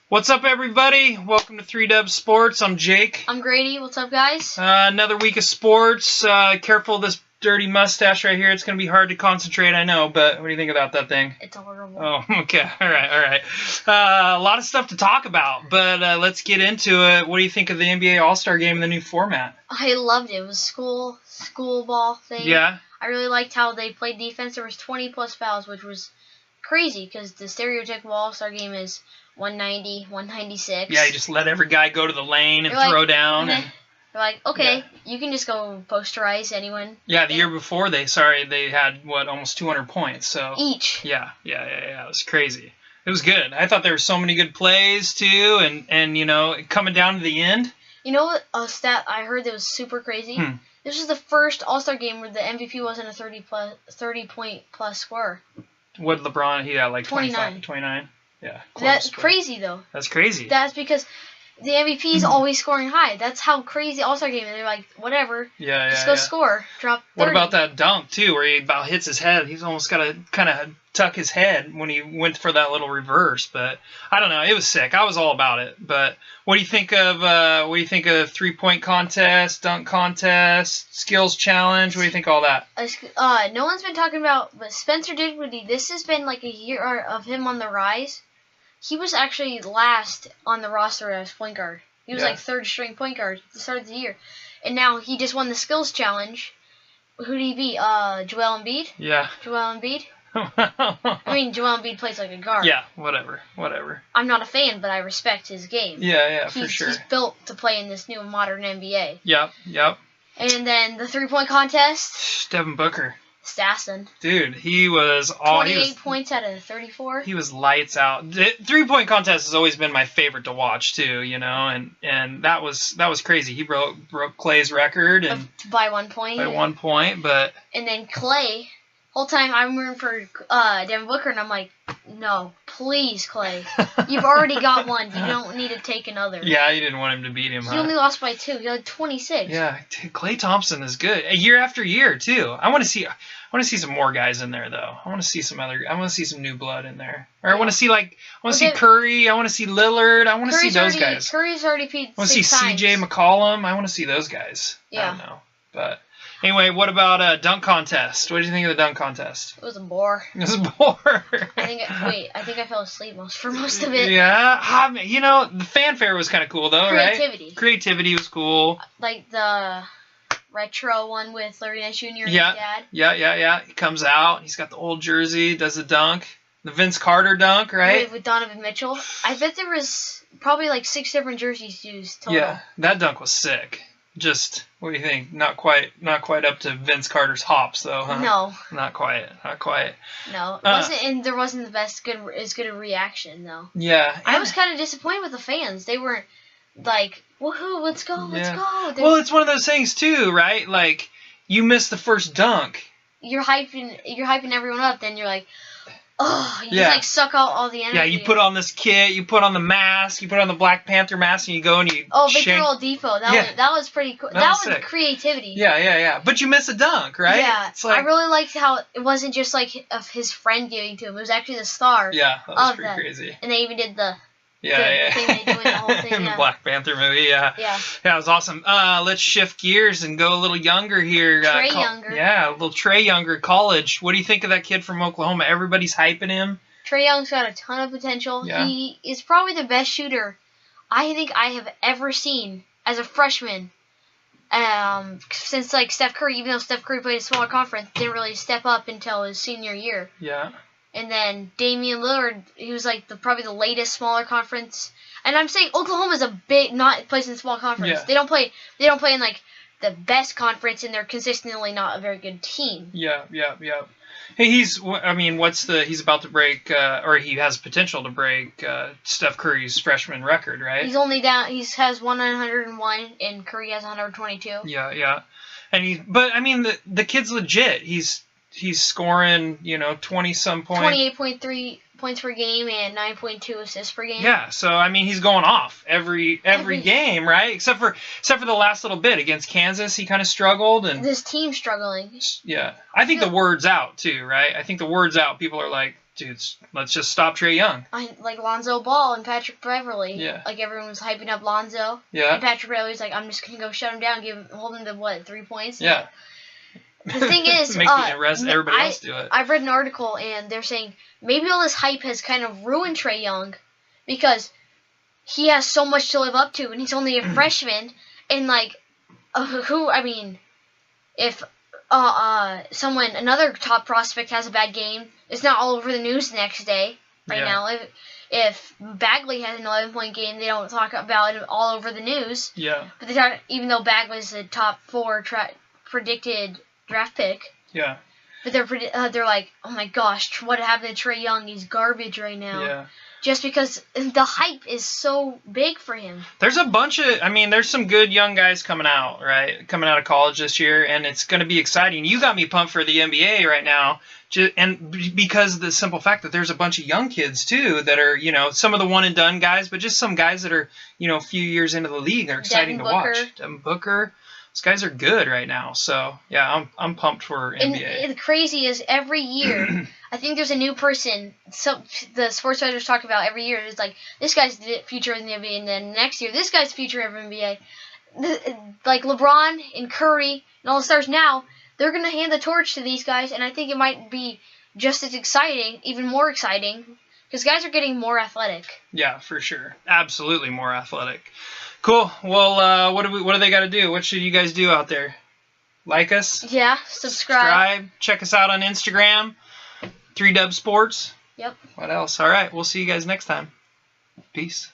What's up, everybody? Welcome to 3Dub Sports. I'm Jake. I'm Grady. What's up, guys? Another week of sports. Careful of this dirty mustache right here. It's going to be hard to concentrate, I know, but what do you think about that thing? It's horrible. Oh, okay. All right. A lot of stuff to talk about, but let's get into it. What do you think of the NBA All-Star Game and the new format? I loved it. It was school ball thing. Yeah? I really liked how they played defense. There was 20-plus fouls, which was crazy because the stereotypical All-Star Game is 190, 196. Yeah, you just let every guy go to the lane and They're throw like, down. They're like, okay, Yeah. You can just go posterize anyone. Yeah, the year before they had, almost 200 points. So Each. Yeah. It was crazy. It was good. I thought there were so many good plays, too, and coming down to the end. You know what a stat I heard that was super crazy? This was the first All-Star game where the MVP wasn't a 30-point-plus scorer. What did LeBron? He had like 29. 29? Yeah. That's crazy, though. That's crazy. That's because the MVP is always scoring high. That's how crazy All-Star game is. They're like, whatever. Yeah. Just go score. Drop 30. What about that dunk, too, where he about hits his head? He's almost got to kind of tuck his head when he went for that little reverse. But I don't know. It was sick. I was all about it. But what do you think of three-point contest, dunk contest, skills challenge? What do you think of all that? No one's been talking about, but Spencer Dinwiddie, this has been like a year of him on the rise. He was actually last on the roster as point guard. He was like third string point guard at the start of the year. And now he just won the skills challenge. Who did he beat? Joel Embiid? Yeah. Joel Embiid? I mean, Joel Embiid plays like a guard. Yeah, whatever. I'm not a fan, but I respect his game. Yeah, for sure. He's built to play in this new modern NBA. Yep. And then the three-point contest. Devin Booker. Assassin. Dude, he was 28 points out of 34. He was lights out. The three-point contest has always been my favorite to watch too, and that was crazy. He broke Clay's record and by 1 point. By 1 point, but and then Clay, whole time I'm rooting for Devin Booker, and I'm like, no, please, Clay, you've already got one. You don't need to take another. Yeah, you didn't want him to beat him. He only lost by 2. He had 26. Yeah, Klay Thompson is good year after year too. I want to see some more guys in there though. I want to see some new blood in there. Or I want to see see Curry. I want to see Lillard. I want to see those guys. Curry's already peed 6 times. I want to see CJ McCollum. I want to see those guys. Yeah. I don't know, but. Anyway, what about dunk contest? What did you think of the dunk contest? It was a bore. It was a bore. I think I fell asleep for most of it. Yeah, the fanfare was kind of cool though, right? Creativity was cool. Like the retro one with Larry Nance Jr. and his dad. Yeah. He comes out. He's got the old jersey. Does the dunk. The Vince Carter dunk, right? With Donovan Mitchell. I bet there was probably like 6 different jerseys used total. Yeah, that dunk was sick. Just, what do you think? Not quite up to Vince Carter's hops, though, huh? No. Not quite. No, it wasn't, and there wasn't as good a reaction, though. Yeah. I was kind of disappointed with the fans. They weren't like, woohoo, let's go. Well, it's one of those things, too, right? Like, you miss the first dunk. You're hyping everyone up, then you're like, oh, you just suck out all the energy. Yeah, you put on this kit, you put on the mask, you put on the Black Panther mask, and you go and you Victor Oladipo. That was pretty cool. That was creativity. Yeah. But you miss a dunk, right? Yeah. It's like, I really liked how it wasn't just like of his friend giving to him. It was actually the star. Yeah, that was pretty crazy. And they even did the thing they do in the whole thing. In the Black Panther movie, Yeah, it was awesome. Let's shift gears and go a little younger here. Trey Younger. Yeah, a little Trey Younger, college. What do you think of that kid from Oklahoma? Everybody's hyping him. Trey Young's got a ton of potential. Yeah. He is probably the best shooter I think I have ever seen as a freshman. Since like Steph Curry, even though Steph Curry played a smaller conference, didn't really step up until his senior year. Yeah. And then Damian Lillard, he was like probably the latest smaller conference. And I'm saying Oklahoma's plays in a small conference. Yeah. They don't play in like the best conference, and they're consistently not a very good team. Yeah. Hey, he's about to break, or he has potential to break Steph Curry's freshman record, right? He's only down. He has 101, and Curry has 122. Yeah. And the kid's legit. He's scoring, 20-some points. 28.3 points per game and 9.2 assists per game. Yeah, so he's going off every game, right? Except for the last little bit against Kansas, he kind of struggled, and this team's struggling. Yeah, I think the word's out too, right? I think the word's out. People are like, dude, let's just stop Trey Young. Like Lonzo Ball and Patrick Beverly. Yeah. Like everyone was hyping up Lonzo. Yeah. And Patrick Beverly's like, I'm just gonna go shut him down, hold him to 3 points. Yeah. The thing is, make the rest everybody else do it. I've read an article and they're saying maybe all this hype has kind of ruined Trey Young because he has so much to live up to and he's only a freshman. And like, if another top prospect has a bad game, it's not all over the news the next day. Right now, if Bagley has an 11-point game, they don't talk about it all over the news. Yeah. But they talk, even though Bagley's a top 4 predicted draft pick. Yeah. But they're like, oh my gosh, what happened to Trey Young? He's garbage right now. Yeah. Just because the hype is so big for him. There's a bunch of, there's some good young guys coming out, right? Coming out of college this year, and it's going to be exciting. You got me pumped for the NBA right now, and because of the simple fact that there's a bunch of young kids, too, that are, some of the one-and-done guys, but just some guys that are, a few years into the league. They're exciting to watch. Devin Booker. These guys are good right now. So, yeah, I'm pumped for NBA. And the crazy is every year, I think there's a new person. So the sports writers talk about every year. It's like, this guy's the future in the NBA, and then next year, this guy's future of the NBA. Like LeBron and Curry and all the stars now, they're going to hand the torch to these guys, and I think it might be just as exciting, even more exciting, because guys are getting more athletic. Yeah, for sure. Absolutely more athletic. Cool. Well, what do they got to do? What should you guys do out there? Like us? Yeah, subscribe. Check us out on Instagram. 3Dub Sports. Yep. What else? All right. We'll see you guys next time. Peace.